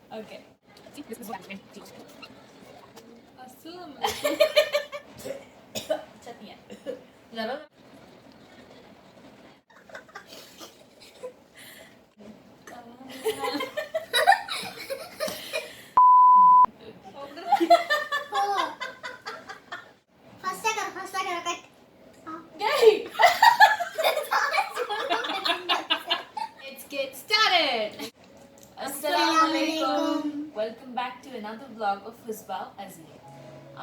Okay. चटनी है ज़रा Let's get started. Assalamualaikum. Welcome back to another vlog of Husba Azim.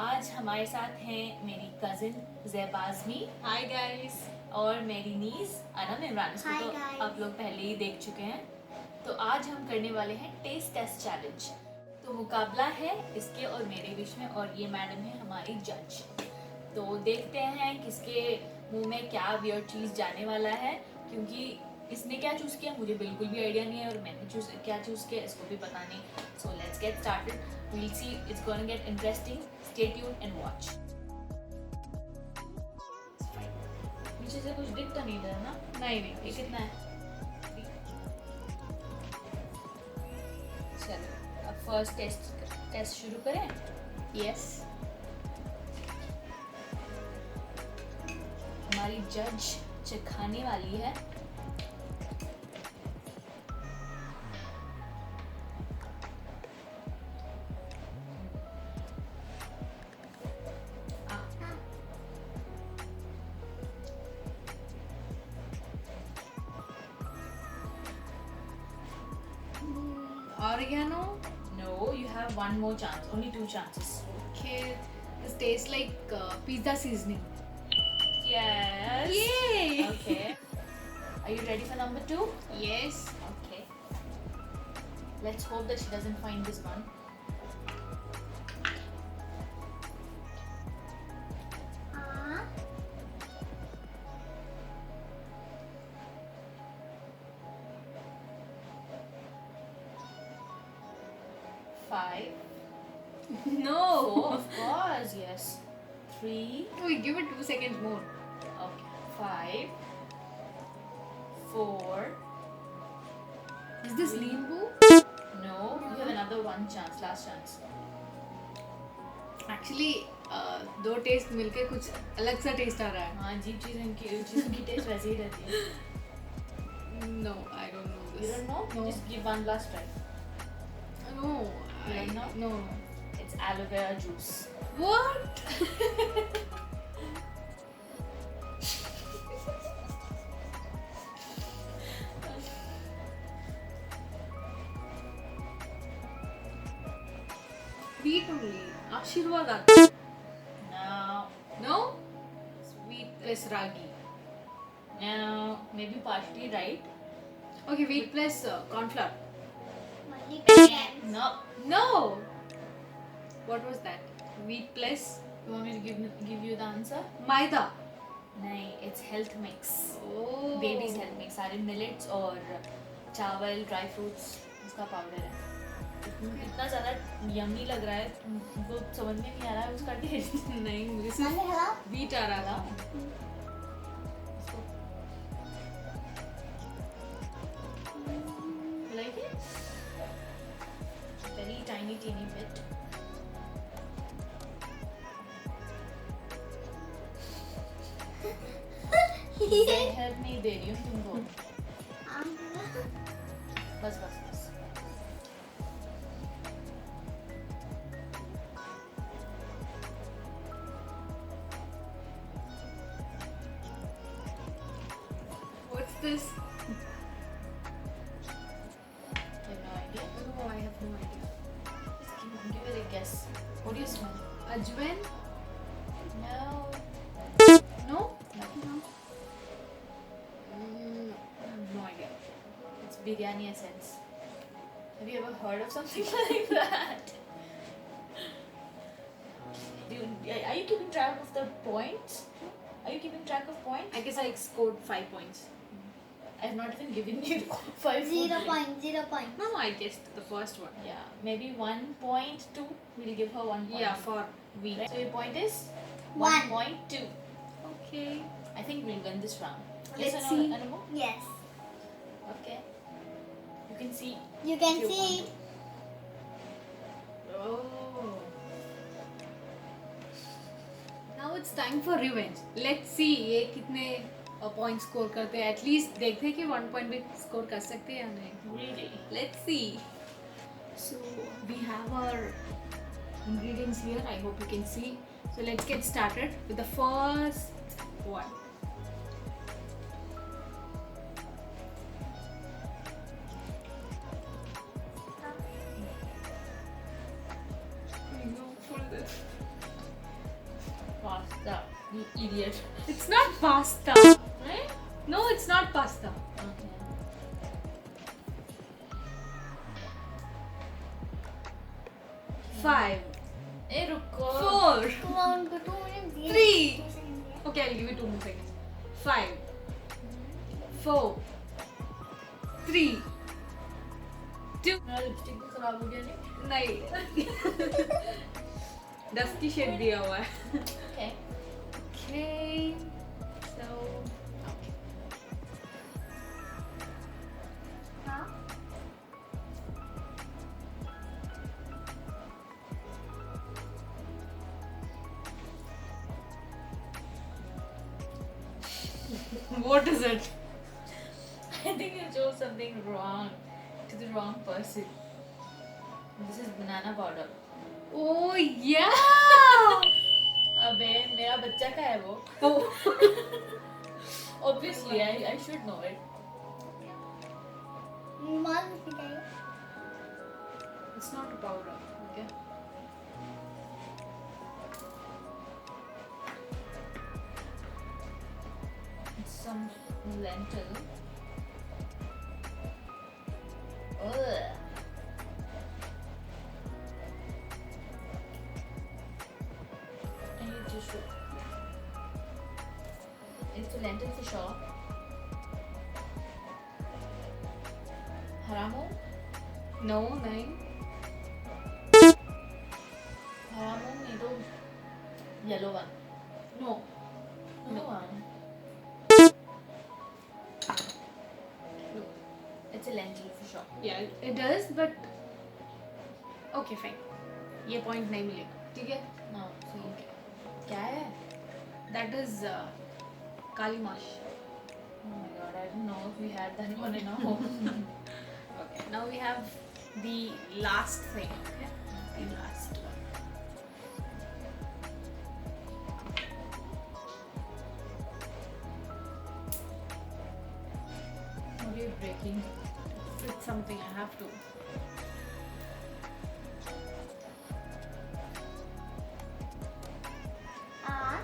आज हमारे साथ हैं मेरी कजिन ज़ुबा आज़मी हाय गाइस और मेरी नीस अनम इमरान। इसको Hi तो guys. आप लोग पहले ही देख चुके हैं। तो आज हम करने वाले हैं टेस्ट टेस्ट चैलेंज। तो मुकाबला है इसके और मेरे बीच में और ये मैडम है हमारी जज। तो देखते हैं किसके मुंह में क्या वियर्ड चीज़ जाने वाला है, क्योंकि इसने क्या चूज़ किया मुझे बिल्कुल भी आइडिया नहीं है और मैंने क्या चूज़ किया इसको भी पता नहीं। So let's get started, we'll see, it's gonna get interesting. Stay tuned and watch. नीचे से कुछ दिख तो नहीं रहा ना? नहीं ये कितना है? चलो अब फर्स्ट टेस्ट शुरू करें। यस हमारी जज चखाने वाली है। oregano. No, you have one more chance. Only 2 chances. Okay, this tastes like pizza seasoning. Yes. Yay! Okay. Are you ready for number 2? Yes. Okay. Let's hope that she doesn't find this one. Five. No. Four, of course. Yes. 3. We give it 2 seconds more. Okay. 5. 4. Is this limbu? No. You have another one chance. Last chance. Actually, दो test मिलके कुछ अलग सा test आ रहा है. हाँ जी, चीज़ों की टेस्ट वैसे ही रहती है। No, I don't know You this. don't know? No. Just give one last try. No. You don't know? No. It's aloe vera juice. What? Sweet only. Ashirwad. No. No? Sweet plus ragi. No. Maybe partially right. Okay, wheat plus corn flour. No. No. What was that? Wheat plus You want me to give you the answer? maida. नहीं, it's health mix. Oh. Baby's health mix. सारे millets और चावल, dry fruits उसका powder है। इतना ज़्यादा yummy लग रहा है, तुमको समझ में नहीं आ रहा है उसका टेस्ट। नहीं, मुझे सिर्फ wheat आ रहा था. Like it? Very tiny bit. Help नहीं दे रही हूँ तुमको। बस बस बस। What's this? You have no idea? Oh, I have no idea. Just give it a guess. What do you smell? Ajwain? No. No? No. No idea. It's biryani essence. Have you ever heard of something like that? Are you keeping track of the points? Are you keeping track of points? I guess I scored 5 points. I have not even given you 5 0 points. point. No, I guessed the first one. Yeah, maybe 1.2. We'll give her 1 point. Yeah, for wheat. Right? So your point is 1. 1.2. Okay. I think we'll win this round. Let's yes or see. no, Anubu? Yes. Okay. You can see. You can if you see. want to. time for revenge. Let's see ये कितने point score करते हैं. At least देखते हैं कि 1 point भी score कर सकते हैं या नहीं. Really? Let's see. So we have our ingredients here. I hope you can see. So let's get started with the first one. Pasta. You idiot. It's not pasta. Right? No, it's not pasta. Okay. Five, Hey, रुको. 4, Come on, go 2 minutes. 3. 2 seconds. Okay, I'll give you 2 more seconds. 5, 4, 3, 2. मेरा lipstick भी खराब हो गया नहीं? नहीं. 10 की shade दिया हुआ है. Okay. Okay. So. हाँ. What is it? I think you chose something wrong to the wrong person. This is banana powder. Oh yeah. अबे मेरा बच्चा का है वो. Obviously, I should know it. मान सिखाइए. It's not a powder. Okay. It's some lentil. Ugh. I need tissue. It's a lentil for sure. Haramo? No, नहीं. Haramo नहीं तो yellow one. No. No one. It's a lentil for sure. Yeah, it does, but okay, fine. ये point नहीं मिलेगा. ठीक है? No, see. क्या है? That is Kali mash. Oh my god, I didn't know if we had that one in our home. Okay. Now we have the last thing. Okay? The last one. What are you breaking? It's something I have to. हाँ.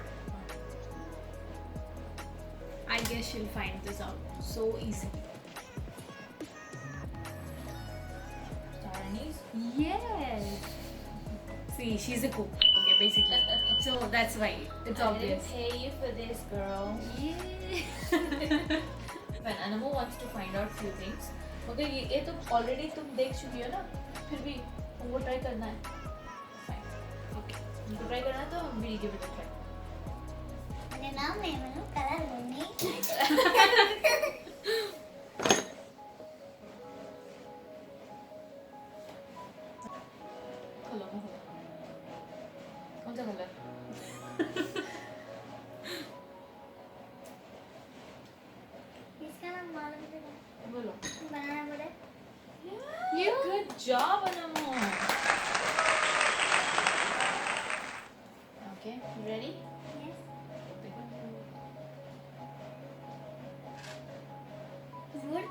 I guess she'll find this out so easily. Star anise? Yes. See, she's a cook. Okay, basically. So that's why it's I obvious. didn't pay you for this, girl. Yeah. When Anamu wants to find out few things, मगर ये तो already तुम देख चुकी हो ना, फिर भी तुमको try करना है. Fine. Okay. तुमको try करना है तो हम भी give it a try. मेरा नाम है मनु कलर बोलनी. खोलो मैं खोलो. कौन सा कलर? इसका नाम मालूम है. बोलो. बनाना पड़े. Yeah, good job, Anamu. Okay, you ready? Yes. Good.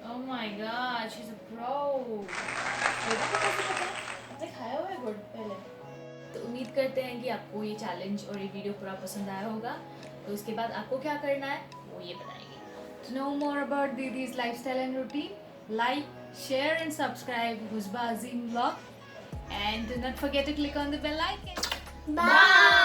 Oh my god, she's a pro. आपने खाया हुआ है गुड़ पहले? तो उम्मीद करते हैं कि आपको ये चैलेंज और ये वीडियो पूरा पसंद आया होगा. तो उसके बाद आपको क्या करना है वो ये बताएंगे. To know more about Didi's lifestyle and routine, like, share and subscribe Husba Azim Vlog, and do not forget to click on the bell icon. Bye.